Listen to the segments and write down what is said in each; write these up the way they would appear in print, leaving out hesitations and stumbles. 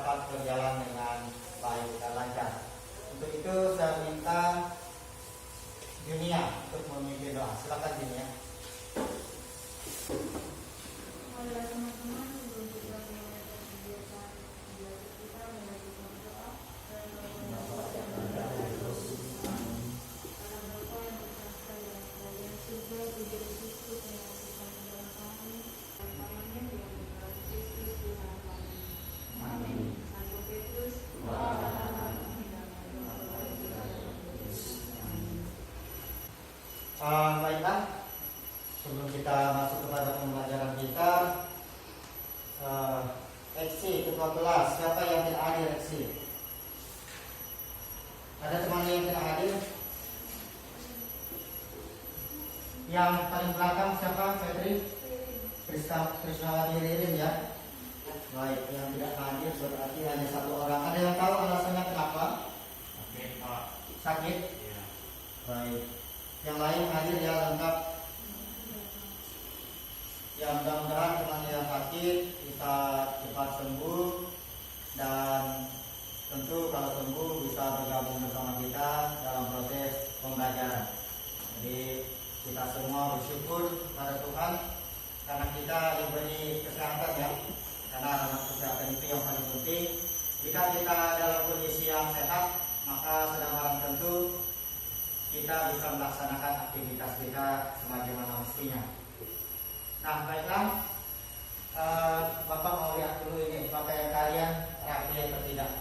dapat berjalan dengan baik dan lancar. Untuk itu saya minta Junia untuk memimpin doa. Silakan Junia. Baiklah, sebelum kita masuk kepada pembelajaran kita, Eksi ketua kelas, siapa yang tidak hadir Eksi? Ada teman yang tidak hadir? Yang paling belakang siapa? Febri? Krisnawati Ririn ya? Baik, yang tidak hadir berarti hanya satu orang. Ada yang tahu alasannya kenapa? Sakit, Pak. Sakit? Iya. Baik. Yang lain hadir ya lengkap. Ya mudah-mudahan teman yang sakit bisa cepat sembuh dan tentu kalau sembuh bisa bergabung bersama kita dalam proses pembelajaran. Jadi kita semua bersyukur pada Tuhan karena kita diberi kesehatan ya. Karena kesehatan itu yang paling penting. Jika kita dalam kondisi yang sehat, maka sedang barang tentu kita bisa melaksanakan aktivitas kita sebagaimana mestinya. Nah, baiklah, Bapak mau lihat dulu ini pakaian kalian rapi atau tidak.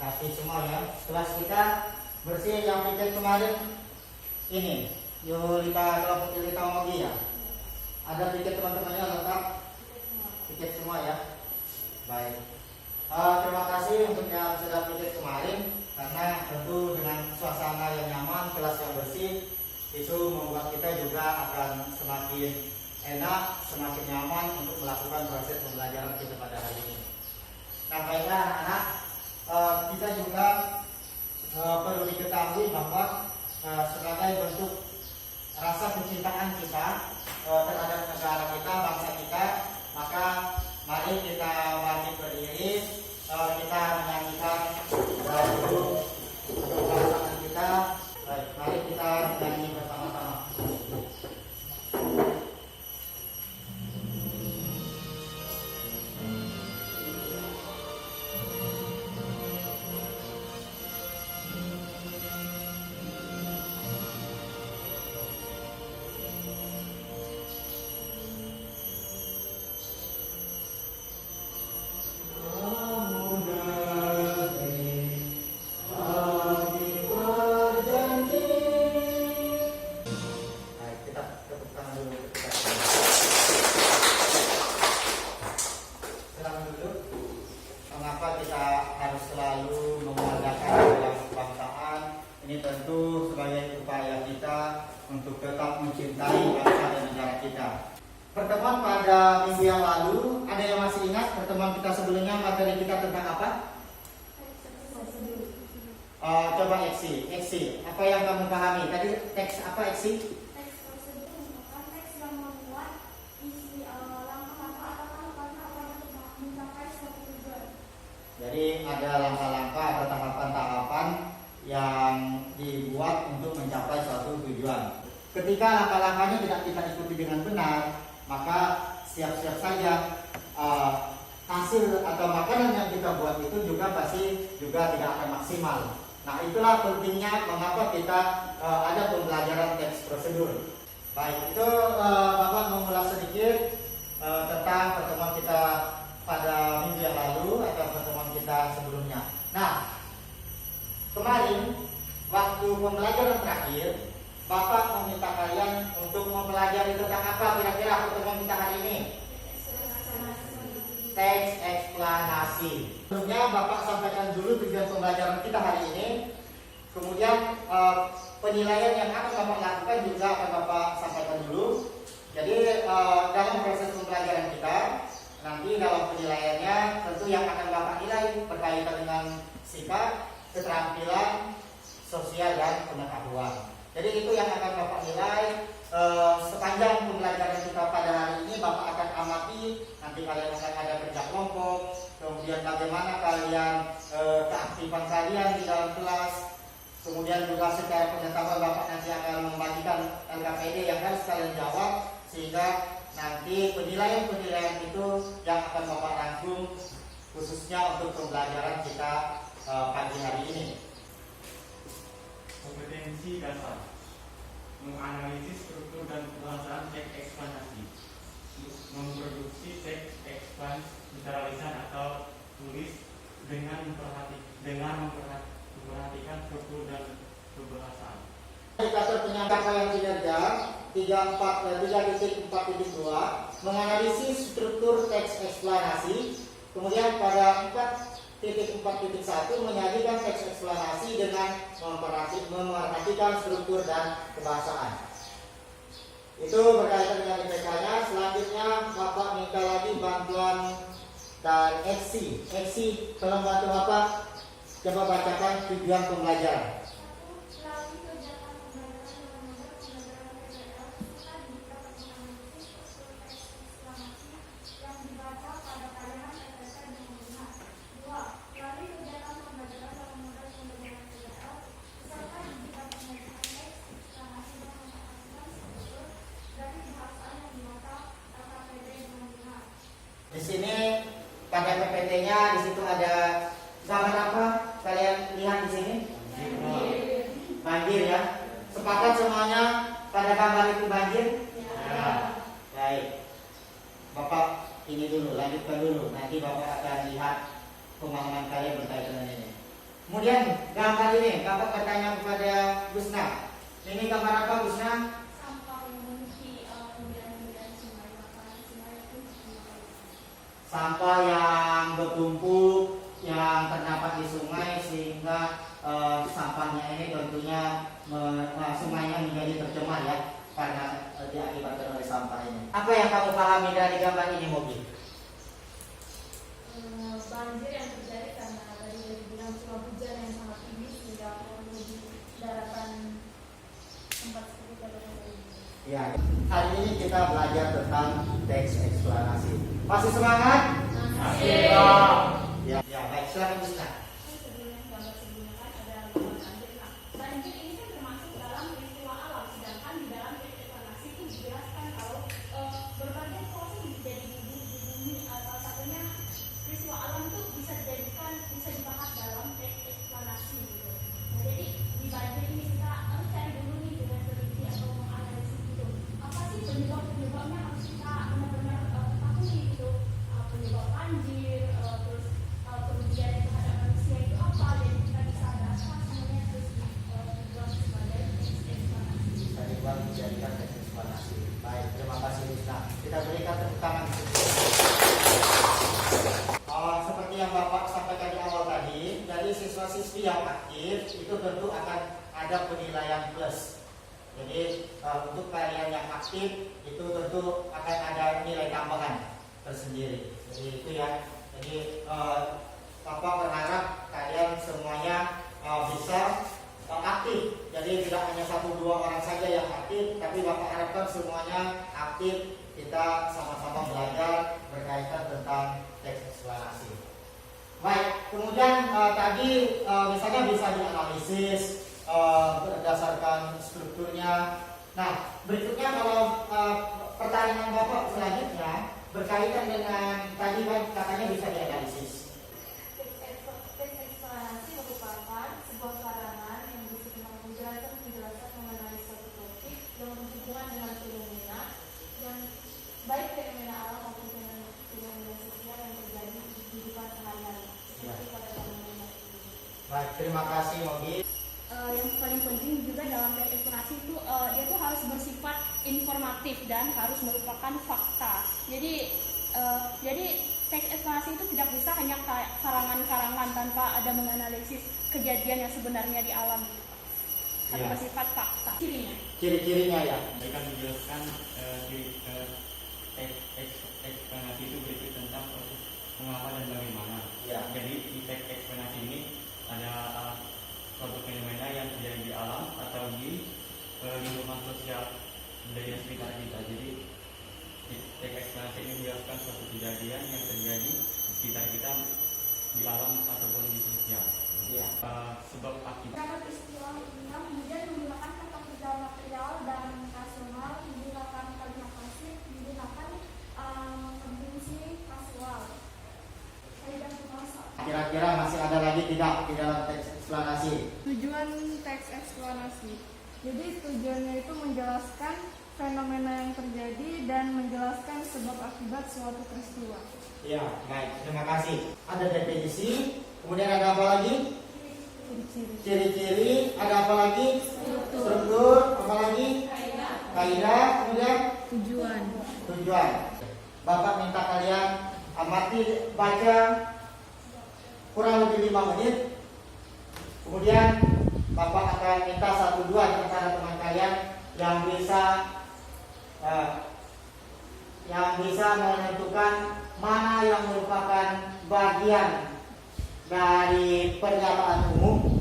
Rapi semua ya. Kelas kita bersih yang piket kemarin ini. Yulita kelompok Yulita Mogi ya. Ada piket teman-temannya lengkap. Piket semua ya. Baik. Terima kasih untuk yang sudah pikir kemarin karena tentu dengan suasana yang nyaman, kelas yang bersih itu membuat kita juga akan semakin enak, semakin nyaman untuk melakukan proses pembelajaran kita pada hari ini. Nah, baiklah anak-anak, kita juga perlu diketahui bahwa sebagai bentuk rasa kecintaan kita terhadap negara kita, bangsa kita, maka mari kita wajib berdiri, kita menyanyikan lagu untuk pasangan kita. Baik, mari kita menyanyi bersama-sama. Pertemuan pada minggu yang lalu, ada yang masih ingat pertemuan kita sebelumnya materi kita tentang apa? Coba Eksi, apa yang kamu pahami? Tadi teks apa Eksi? Teks prosedur merupakan teks yang memuat isi langkah-langkah atau tahapan-tahapan untuk mencapai suatu tujuan. Jadi ada langkah-langkah atau tahapan-tahapan yang dibuat untuk mencapai suatu tujuan. Ketika langkah-langkahnya tidak kita ikuti dengan benar, maka siap-siap saja hasil atau makanan yang kita buat itu juga pasti juga tidak akan maksimal. Nah, itulah pentingnya mengapa kita ada pembelajaran teks prosedur. Baik, itu Bapak mengulas sedikit tentang pertemuan kita pada minggu yang lalu atau pertemuan kita sebelumnya. Nah, kemarin waktu pembelajaran terakhir, Bapak meminta kalian untuk mempelajari tentang apa kira-kira pertemuan kita hari ini? Teks eksplanasi. Sebelumnya Bapak sampaikan dulu tujuan pembelajaran kita hari ini. Kemudian penilaian yang akan Bapak lakukan juga akan Bapak sampaikan dulu. Jadi dalam proses pembelajaran kita, nanti dalam penilaiannya tentu yang akan Bapak nilai berkaitan dengan sikap, keterampilan, sosial dan pengetahuan. Jadi itu yang akan Bapak nilai sepanjang pembelajaran kita pada hari ini Bapak akan amati nanti kalian akan ada kerja kelompok, kemudian bagaimana kalian keaktifan kalian di dalam kelas, kemudian juga secara pengetahuan Bapak nanti akan membagikan LKPD yang harus kalian jawab, sehingga nanti penilaian-penilaian itu yang akan Bapak rangkum khususnya untuk pembelajaran kita pagi hari ini. Kompetensi dasar: menganalisis struktur dan kebahasaan teks eksplanasi, memproduksi teks eksplanasi secara lisan atau tulis dengan memperhatikan struktur dan kebahasaan. Indikator penyampaian kinerja 3.4.2 menganalisis struktur teks eksplanasi. Kemudian pada 4.4.1 menyajikan teks eksplanasi dengan memperhatikan struktur dan kebahasaan. Itu berkaitan dengan IPK-nya. Selanjutnya Bapak minta lagi bantuan dan Eksi. Eksi, tolong bantu Bapak. Coba bacakan tujuan pembelajaran. Melalui kegiatan pembelajaran dalam model pembelajaran PBL, kita dapat menganalisis struktur teks eksplanasi yang dibaca pada tayangan PPT dengan benar. 2. Melalui kegiatan pembelajaran dalam model pembelajaran PBL, peserta dapat mengajukan teks eksplanasi dan memperhatikan struktur dari bahasaan yang dibaca LKPD dengan benar. Di sini pada PPT-nya di situ ada gambar apa? Kalian lihat di sini? Banjir ya. Sepakat semuanya pada gambar itu banjir? Ya. Baik. Bapak ini dulu, lanjutkan dulu. Nanti Bapak akan lihat pemahaman kalian berkaitan dengan ini. Kemudian gambar ini, Bapak bertanya kepada Gusna. Ini gambar apa Gusna? Sampah yang memenuhi kemudian sungai, makanan sungai itu sungai. Sampah yang bertumpuk yang terdapat di sungai sehingga sampahnya ini tentunya sungainya menjadi tercemar ya karena diakibatkan oleh sampah ini. Apa yang kamu pahami dari gambar ini, Mobi? Banjir yang terjadi karena tadi dibilang curah hujan yang sangat tinggi sehingga memenuhi daratan tempat seperti daratan ini. Ya, hari ini kita belajar tentang teks eksplanasi. Masih semangat? Masih. Ya, baik, silakan Gusna. Sebelumnya gambar sebelumnya kan ada gambar banjir. Nah, banjir ini kan termasuk dalam peristiwa alam, sedangkan di dalam teks eksplanasi itu dijelaskan kalau berbagai proses terjadi di bumi, salah satunya peristiwa alam itu bisa dibahas dalam teks eksplanasi gitu. Nah, jadi di banjir ini kita harus cari dulu nih dengan teliti atau menganalisis gitu. Apa sih penyebabnya harus kita benar-benar ketahui gitu. Penyebab banjir, terus kerugian terhadap manusia itu apa, dan kita bisa dasar semuanya terus dibuat sebagai teks eksplanasi. Bisa dibuat dijadikan teks eksplanasi. Baik, terima kasih Gusna. Kita berikan tepuk tangan. Seperti yang Bapak sampaikan di awal tadi, dari siswa-siswi yang aktif itu tentu akan ada penilaian plus. Jadi untuk kalian yang aktif itu tentu akan ada nilai tambahan tersendiri. Jadi itu ya. Jadi Bapak berharap kalian semuanya bisa aktif. Jadi tidak hanya 1-2 orang saja yang aktif, tapi Bapak harapkan semuanya aktif. Kita sama-sama belajar berkaitan tentang teks eksplanasi. Baik, kemudian tadi misalnya bisa dianalisis berdasarkan strukturnya. Nah, berikutnya kalau pertanyaan Bapak selanjutnya berkaitan dengan tadi kan katanya bisa dianalisis. Teks eksplanasi merupakan sebuah karangan yang berisi tentang penjelasan mengenai suatu topik yang berhubungan dengan fenomena dan baik fenomena alam maupun fenomena sosial yang terjadi di kehidupan sehari-hari seperti pada fenomena ini. Baik, terima kasih Mogi. Yang paling penting juga dalam teks eksplanasi itu dia tuh harus bersifat informatif dan harus merupakan fakta. Jadi teks eksplanasi itu tidak bisa hanya karangan-karangan tanpa ada menganalisis kejadian yang sebenarnya di alam. Harus bersifat fakta. Ciri-cirinya ya. Mereka menjelaskan teks eksplanasi itu berikut tentang proses mengapa dan bagaimana. Ya. Jadi di teks eksplanasi ini ada suatu fenomena yang terjadi di alam atau di lingkungan sosial kejadian sekitar kita. Jadi teks eksplanasi ini menjelaskan suatu kejadian yang terjadi di sekitar kita di alam ataupun di sosial. Iya. Sebab akibat. Dapat istilah ini kemudian menggunakan kata kerja material dan rasional, menggunakan kalimat pasif, menggunakan konjungsi kasual. Kaidah bahasa. Kira-kira masih ada lagi tidak di dalam teks eksplanasi? Tujuan teks eksplanasi. Jadi tujuannya itu menjelaskan fenomena yang terjadi dan menjelaskan sebab akibat suatu peristiwa. Iya, baik. Terima kasih. Ada definisi, kemudian ada apa lagi? Ciri-ciri. Ciri-ciri, ada apa lagi? Struktur, apa lagi? Kaidah, kemudian Tujuan. tujuan. Bapak minta kalian amati baca kurang lebih 5 menit. Kemudian Bapak akan minta 1-2 antara teman kalian yang bisa menentukan mana yang merupakan bagian dari pernyataan umum,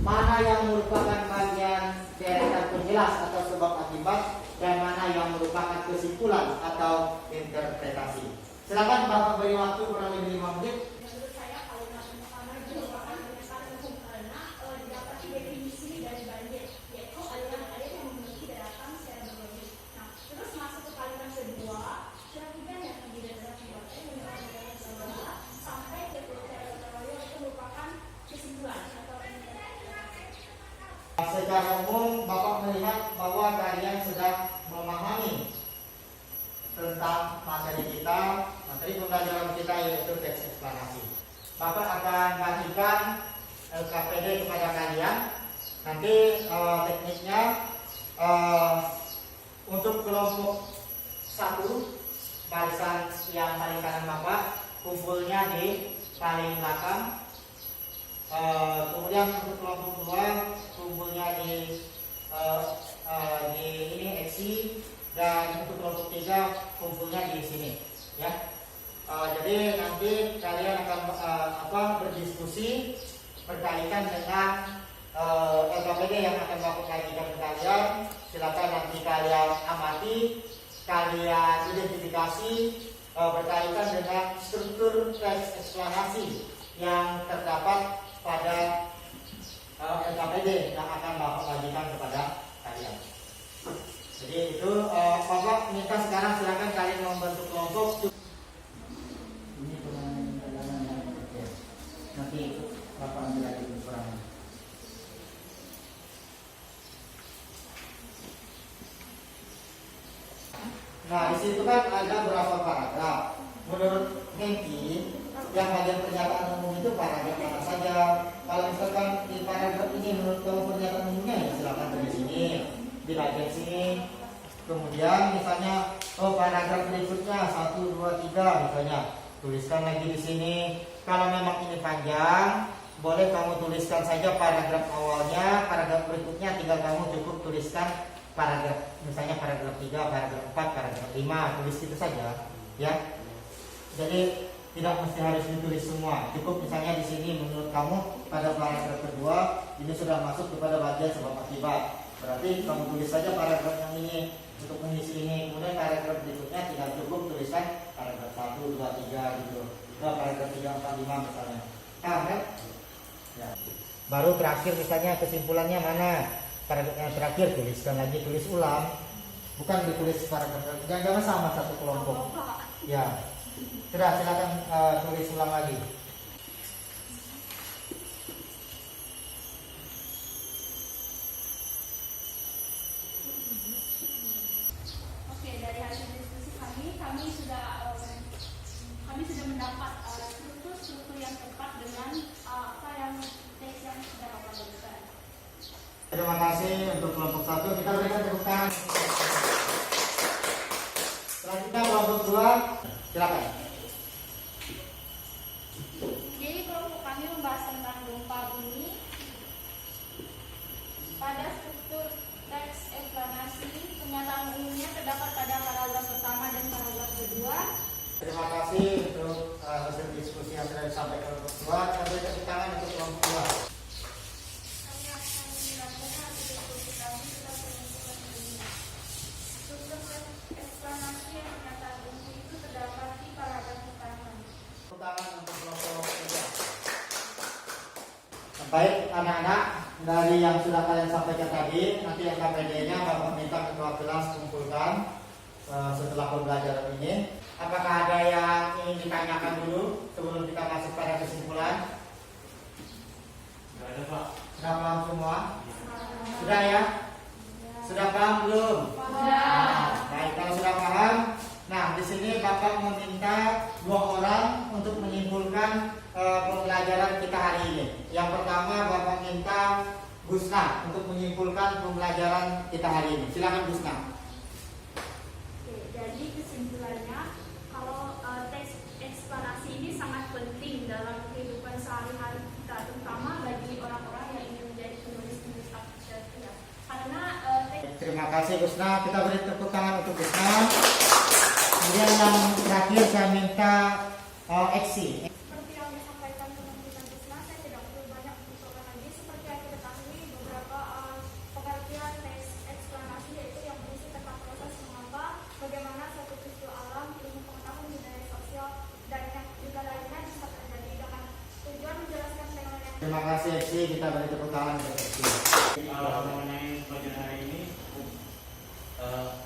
mana yang merupakan bagian deretan penjelas atau sebab akibat, dan mana yang merupakan kesimpulan atau interpretasi. Silakan Bapak beri waktu kurang lebih 5 menit. Menurut saya kalimat pertama itu merupakan pernyataan umum karena didapati definisi dari banjir, yaitu aliran air yang memiliki daratan secara berlebih. Nah, terus masuk ke kalimat kedua, curah hujan yang tinggi dan deras membuat air menyebabkan daratan sebelah sampai ke teritorial itu merupakan kesimpulan atau interpretasi. Secara umum Bapak melihat bahwa kalian sedang memahami tentang materi kita, materi pembelajaran kita yaitu teks eksplanasi. Bapak akan bagikan LKPD kepada kalian. Nanti tekniknya untuk kelompok 1 barisan yang paling kanan Bapak kumpulnya di paling belakang. Kemudian untuk kelompok 2 kumpulnya di ini eksi, dan untuk kelompok 3 kumpulnya di sini ya. Jadi nanti kalian akan berdiskusi berkaitan dengan LKPD yang akan Bapak bagikan ke kalian. Silakan nanti kalian amati, kalian identifikasi berkaitan dengan struktur teks eksplanasi yang terdapat pada LKPD yang akan Bapak bagikan kepada kalian. Jadi itu Bapak minta sekarang silakan kalian membentuk kelompok. Ini nanti Bapak ambil lagi kekurangan. Nah di situ kan ada berapa paragraf. Menurut Hengki, yang bagian pernyataan umum itu paragraf mana saja. Kalau misalkan di paragraf ini menurut kamu pernyataan umumnya, ya silakan di sini, di bagian sini. Kemudian misalnya paragraf berikutnya 1, 2, 3 misalnya, tuliskan lagi di sini. Kalau memang ini panjang, boleh kamu tuliskan saja paragraf awalnya, paragraf berikutnya tinggal kamu cukup tuliskan paragraf, misalnya paragraf 3, paragraf 4, paragraf 5, tulis itu saja ya. Jadi tidak mesti harus ditulis semua. Cukup misalnya di sini menurut kamu pada paragraf kedua ini sudah masuk kepada bagian sebab akibat. Berarti kamu tulis saja paragraf yang ini untuk mengisi ini. Kemudian paragraf berikutnya tinggal cukup tuliskan paragraf 1, 2, 3 gitu. Paragraf 3, 4, 5 misalnya. Paham kan? Ya. Baru terakhir misalnya kesimpulannya mana? Paragraf yang terakhir tuliskan lagi, tulis ulang. Bukan ditulis paragraf. Jangan sama satu kelompok. Ya. Sudah, silakan tulis ulang lagi. Oke, dari hasil diskusi kami sudah mendapat struktur yang tepat dengan apa yang teks yang sudah Bapak berikan. Terima kasih untuk kelompok 1. Kita berikan tepuk tangan. Selanjutnya kelompok 2, silakan. Jadi kelompok kami membahas tentang gempa bumi. Pada struktur teks eksplanasi, pernyataan umumnya terdapat pada paragraf pertama dan paragraf kedua. Terima kasih untuk hasil diskusi yang sudah disampaikan kelompok 2. Kita berikan tepuk tangan untuk kelompok 2. Kami akan menjelaskan hasil diskusi kami tentang penentuan ilmiah. Baik anak-anak, dari yang sudah kalian sampaikan tadi, nanti KPD-nya Bapak minta ketua kelas kumpulkan setelah pembelajaran ini. Apakah ada yang ingin ditanyakan dulu sebelum kita masuk pada kesimpulan? Nggak ada Pak. Sudah paham semua? Sudah ya? Sudah paham belum? Nah, baik, kalau sudah paham, nah di sini Bapak meminta 2 orang untuk menyimpulkan pembelajaran kita hari ini. Yang pertama Bapak minta Gusna untuk menyimpulkan pembelajaran kita hari ini. Silakan Gusna. Oke, jadi kesimpulannya kalau teks eksplanasi ini sangat penting dalam kehidupan sehari-hari kita, terutama bagi orang-orang yang ingin menjadi penulis-penulis artikel ya. Karena Terima kasih Gusna. Kita beri tepuk tangan untuk Gusna. Kemudian yang terakhir saya minta Eksi. Seperti yang disampaikan teman-teman Gusna, saya tidak perlu banyak mengusulkan lagi. Seperti yang kita ketahui, beberapa pengertian teks eksplanasi yaitu yang berisi tentang proses mengapa, bagaimana suatu peristiwa alam, ilmu pengetahuan budaya sosial, dan yang juga lainnya bisa terjadi dengan tujuan menjelaskan fenomena. Terima kasih Eksi. Kita beri tepuk tangan untuk Eksi. Mengenai pelajaran hari ini,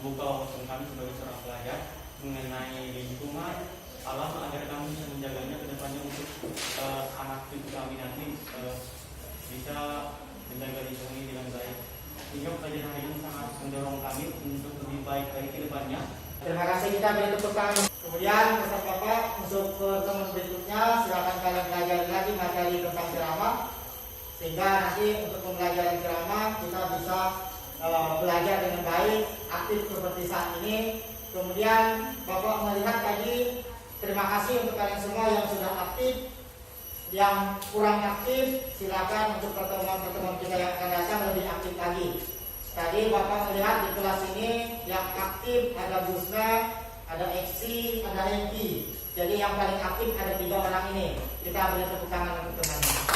buka wawasan kami sebagai seorang pelajar mengenai lingkungan alam agar kami bisa menjaganya ke depannya untuk anak cucu kami nanti bisa menjaga lingkungan ini dengan baik. Sehingga pelajaran hari ini sangat mendorong kami untuk lebih baik lagi ke depannya. Terima kasih, kita beri tepuk tangan. Kemudian pesan Bapak untuk pertemuan berikutnya silakan kalian belajar lagi materi tentang ceramah, sehingga nanti untuk pembelajaran ceramah kita bisa belajar dengan baik, aktif seperti saat ini. Kemudian Bapak melihat tadi, terima kasih untuk kalian semua yang sudah aktif. Yang kurang aktif silakan untuk pertemuan-pertemuan kita yang akan datang lebih aktif lagi. Tadi Bapak melihat di kelas ini yang aktif ada Gusna, ada Eksi, ada Hengki. Jadi yang paling aktif ada 3 orang ini. Kita beri tepuk tangan untuk teman-teman.